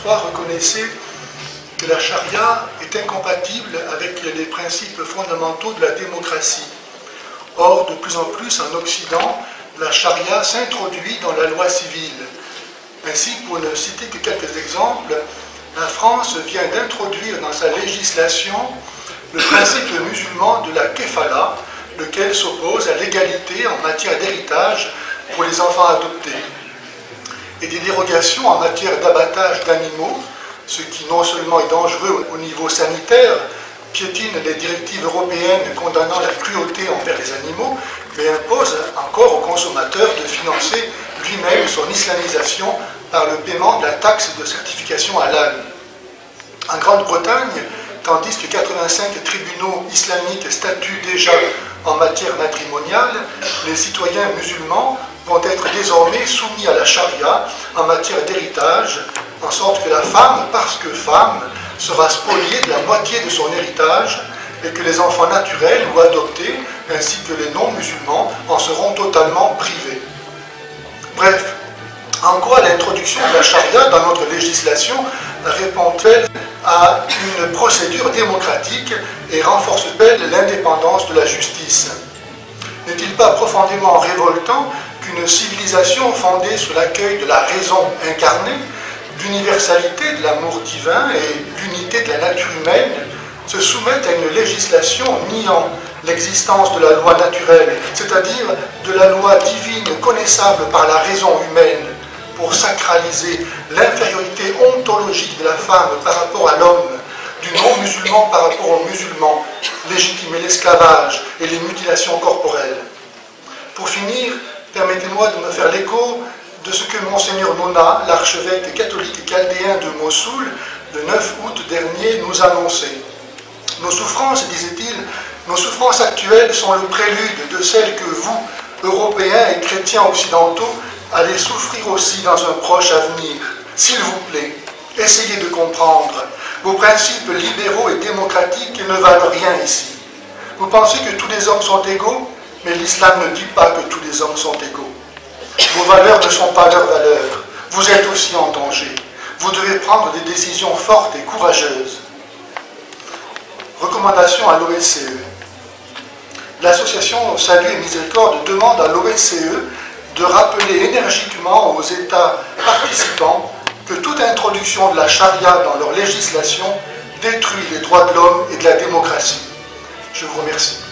1983 reconnaissait que la charia est incompatible avec les principes fondamentaux de la démocratie. Or, de plus en plus en Occident, la charia s'introduit dans la loi civile. Ainsi, pour ne citer que quelques exemples, la France vient d'introduire dans sa législation le principe musulman de la kefala, lequel s'oppose à l'égalité en matière d'héritage pour les enfants adoptés. Et des dérogations en matière d'abattage d'animaux, ce qui non seulement est dangereux au niveau sanitaire, piétine les directives européennes condamnant la cruauté envers les animaux, mais impose encore au consommateur de financer lui-même son islamisation par le paiement de la taxe de certification halal. En Grande-Bretagne, tandis que 85 tribunaux islamiques statuent déjà en matière matrimoniale, les citoyens musulmans vont être désormais soumis à la charia en matière d'héritage, en sorte que la femme, parce que femme, sera spoliée de la moitié de son héritage et que les enfants naturels ou adoptés, ainsi que les non-musulmans, en seront totalement privés. Bref, en quoi l'introduction de la charia dans notre législation répond-elle à une procédure démocratique et renforce-t-elle l'indépendance de la justice? N'est-il pas profondément révoltant qu'une civilisation fondée sur l'accueil de la raison incarnée, l'universalité de l'amour divin et l'unité de la nature humaine se soumette à une législation niant l'existence de la loi naturelle, c'est-à-dire de la loi divine connaissable par la raison humaine, pour sacraliser l'infériorité ontologique de la femme par rapport à l'homme, du non-musulman par rapport aux musulmans, légitimer l'esclavage et les mutilations corporelles. Pour finir, permettez-moi de me faire l'écho de ce que Monseigneur Nona, l'archevêque catholique chaldéen de Mossoul, le 9 août dernier, nous annonçait. Nos souffrances, disait-il, nos souffrances actuelles sont le prélude de celles que vous, Européens et chrétiens occidentaux, allez souffrir aussi dans un proche avenir. S'il vous plaît, essayez de comprendre. Vos principes libéraux et démocratiques ne valent rien ici. Vous pensez que tous les hommes sont égaux, mais l'islam ne dit pas que tous les hommes sont égaux. Vos valeurs ne sont pas leurs valeurs. Vous êtes aussi en danger. Vous devez prendre des décisions fortes et courageuses. Recommandation à l'OSCE. L'association Salut et Miséricorde demande à l'OSCE de rappeler énergiquement aux États participants que toute introduction de la charia dans leur législation détruit les droits de l'homme et de la démocratie. Je vous remercie.